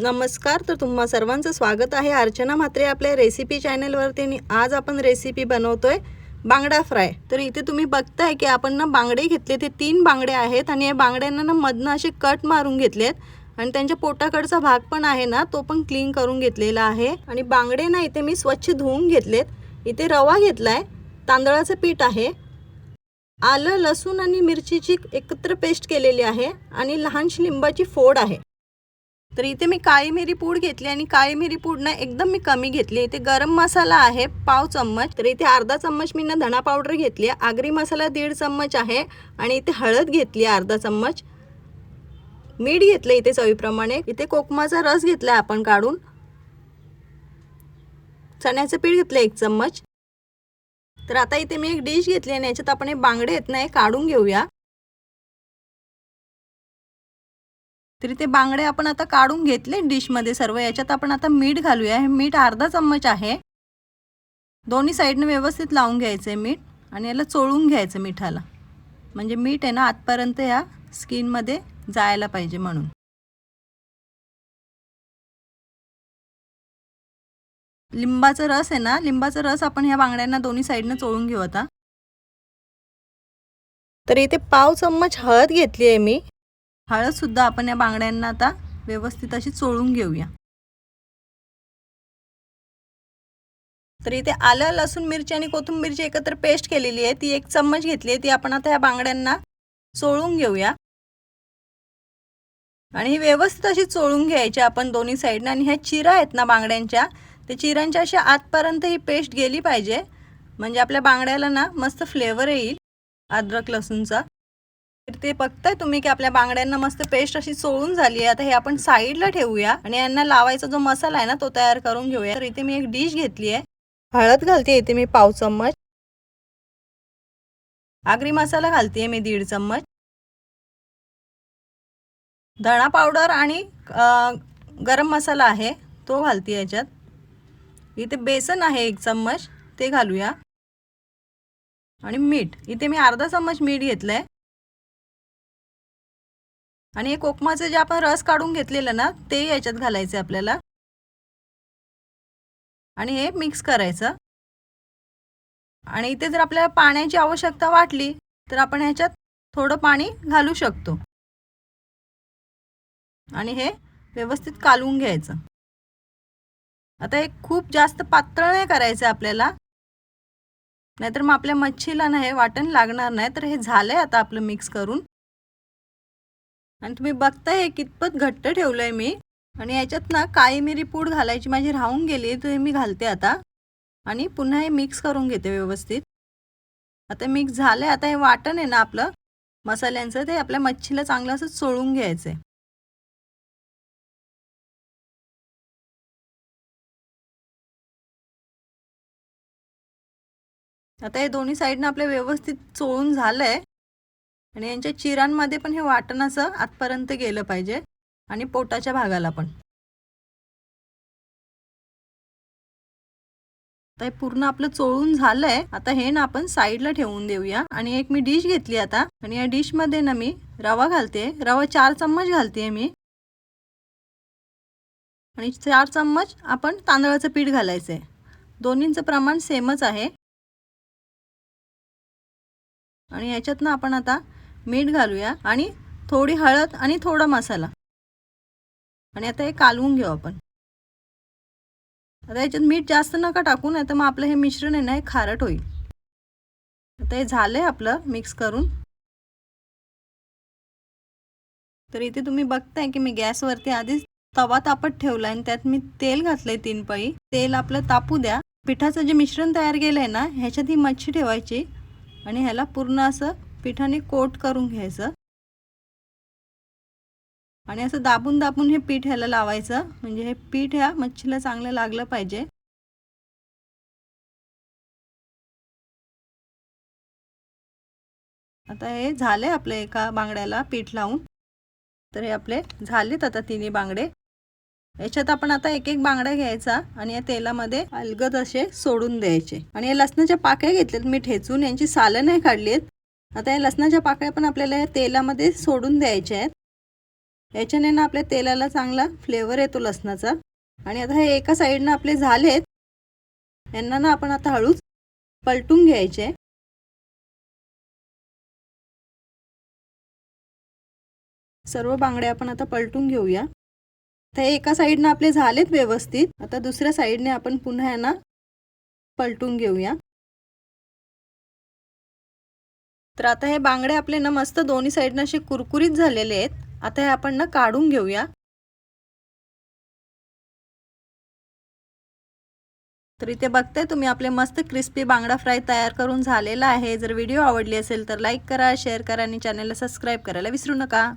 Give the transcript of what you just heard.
नमस्कार. तर तुम्हा सर्वांचं स्वागत आहे अर्चना म्हात्रे आपल्या रेसिपी चॅनलवरती. आणि आज आपण रेसिपी बनवतोय बांगडा फ्राय. तर इथे तुम्ही बघताय की आपण ना बांगडे घेतले, ते 3 बांगडे आहेत आणि या बांगड्यांना ना मधनं असे कट मारून घेतलेत आणि त्यांच्या पोटाकडचा भाग पण आहे ना तो पण क्लीन करून घेतलेला आहे. आणि बांगडे ना इथे मी स्वच्छ धुवून घेतलेत. इथे रवा घेतलाय, तांदळाचं पीठ आहे, आलं लसूण आणि मिरचीची एकत्र पेस्ट केलेली आहे आणि लहानशी लिंबाची फोड आहे. तर इथे मी काळी मिरी पूड घेतली आणि काळी मिरी पूड ना एकदम मी कमी घेतली. इथे गरम मसाला आहे पाव चम्मच, तर इथे अर्धा चम्मच मी ना धना पावडर घेतली, आगरी मसाला 1.5 चम्मच आहे आणि इथे हळद घेतली अर्धा चम्मच, मीठ घेतले इथे चवीप्रमाणे. इथे कोकमाचा रस घेतला आपण काढून, चण्याचं पीठ घेतलं 1 चम्मच. तर आता इथे मी एक डिश घेतली आणि याच्यात आपण हे बांगडे आहेत ना हे काढून घेऊया. तरी ते बांगडे आपण आता काढून घेतले डिशमध्ये सर्व. याच्यात आपण आता मीठ घालूया. हे मीठ अर्धा चम्मच आहे. दोन्ही साईडने व्यवस्थित लावून घ्यायचं मीठ आणि याला चोळून घ्यायचं मिठाला, म्हणजे मीठ आहे ना आतपर्यंत या स्किनमध्ये जायला पाहिजे म्हणून. लिंबाचा रस आहे ना, लिंबाचा रस आपण ह्या बांगड्यांना दोन्ही साईडने चोळून घेऊ आता. तर इथे पाव चम्मच हळद घेतली आहे मी. हळद सुद्धा आपण या बांगड्यांना आता व्यवस्थित अशी चोळून घेऊया. तर इथे आलं लसूण मिरची आणि कोथिंबीरची एकत्र पेस्ट केलेली आहे, ती 1 चम्मच घेतली आहे. ती आपण आता या बांगड्यांना चोळून घेऊया आणि ही व्यवस्थित अशी चोळून घ्यायची आपण दोन्ही साईडने. आणि ह्या चिरा आहेत ना बांगड्यांच्या, ते चिरांच्या अशा आतपर्यंत ही पेस्ट गेली पाहिजे, म्हणजे आपल्या बांगड्याला ना मस्त फ्लेवर येईल अद्रक लसूणचा. तर ते बघताय तुम्ही की आपल्या बांगड्यांना मस्त पेस्ट अशी चोळून झाली आहे. आता हे आपण साईडला ठेवूया आणि यांना लावायचा जो मसाला आहे ना तो तयार करून घेऊया. तर इथे मी एक डिश घेतली आहे, हळद घालते इथे मी पाव चम्मच, आगरी मसाला घालते मी 1.5 चम्मच, धणा पावडर आणि गरम मसाला आहे तो घालते याच्यात. इथे बेसन आहे 1 चम्मच, ते घालूया. आणि मीठ इथे मी अर्धा चम्मच मीठ घेतलंय. आणि हे कोकमाचं जे आपण रस काढून घेतलेलं ना ते याच्यात घालायचं आपल्याला आणि हे मिक्स करायचं. आणि इथे जर आपल्याला पाण्याची आवश्यकता वाटली तर आपण ह्याच्यात थोडं पाणी घालू शकतो आणि हे व्यवस्थित कालवून घ्यायचं. आता हे खूप जास्त पातळ नाही करायचं आपल्याला, नाहीतर मग आपल्या मच्छीला ना हे वाटण लागणार नाही. तर हे झालंय आता आपलं मिक्स करून. आणि तुम्ही बघताय कितपत घट्ट ठेवलंय मी. आणि याच्यात ना काळी मिरी पूड घालायची माझी राहून गेली, तर मी घालते आता आणि पुन्हा हे मिक्स करून घेते व्यवस्थित. आता मिक्स झालंय. आता हे वाटण आहे ना आपलं मसाल्यांचं, ते आपल्या मच्छीला चांगलं असं चोळून घ्यायचंय. आता हे दोन्ही साईडनं आपलं व्यवस्थित चोळून झालंय आणि यांच्या चिरांमध्ये पण हे वाटण असं आतपर्यंत गेलं पाहिजे आणि पोटाच्या भागाला पण. आता हे पूर्ण आपलं चोळून झालंय. आता हे ना आपण साईडला ठेवून देऊया. आणि एक मी डिश घेतली आता आणि या डिश मध्ये ना मी रवा घालते. रवा 4 चम्मच घालते मी आणि 4 चम्मच आपण तांदळाचं पीठ घालायचंय. दोन्हींचं प्रमाण सेमच आहे. आणि याच्यात ना आपण आता मीठ घालूया आणि थोडी हळद आणि थोडा मसाला आणि आता हे कालवून घेऊ आपण. आता याच्यात मीठ जास्त नका टाकू, नाही तर मग आपलं हे मिश्रण आहे ना हे खारट होईल. आता हे झालंय आपलं मिक्स करून. तर इथे तुम्ही बघताय की मी गॅसवरती आधीच तवा तापत ठेवला आणि त्यात मी तेल घातलंय 3 पळी. तेल आपलं तापू द्या. पिठाचं जे मिश्रण तयार केलंय ना ह्याच्यात ही मच्छी ठेवायची आणि ह्याला पूर्ण असं पिठाने कोट करून घ्यायचं आणि असं दाबून दाबून हे पीठ ह्याला लावायचं, म्हणजे हे पीठ ह्या मच्छीला चांगलं लागलं पाहिजे. आता हे झाले आपले एका बांगड्याला पीठ लावून. तर हे आपले झालेत आता 3ही बांगडे. याच्यात आपण आता एक एक बांगडा घ्यायचा आणि या तेलामध्ये अलगद असे सोडून द्यायचे. आणि या लसणाच्या पाकळ्या घेतल्यात मी ठेचून, यांची सालं नाही काढली आहेत. आता या लसणाच्या पाकळ्या पण आपल्याला या तेलामध्ये सोडून द्यायच्या आहेत. याच्याने ना आपल्या तेलाला चांगला फ्लेवर येतो लसणाचा। आणि आता हे एका साईडनं आपले झालेत, यांना ना आपण आता हळूच पलटून घ्यायचे। सर्व बांगडे आपण आता पलटून घेऊया। तर एका साईडनं आपले झालेत व्यवस्थित, आता दुसऱ्या साईडने आपण पुन्हा यांना पलटून घेऊया। तर आता हे बांगडे आपले ना मस्त दोन्ही साईडनं असे कुरकुरीत झालेले आहेत। आता हे आपण ना काढून घेऊया। तर इथे बघताय तुम्ही आपले मस्त क्रिस्पी बांगडा फ्राय तयार करून झालेला आहे। जर व्हिडिओ आवडली असेल तर लाईक करा, शेअर करा आणि चॅनलला सबस्क्राईब करायला विसरू नका।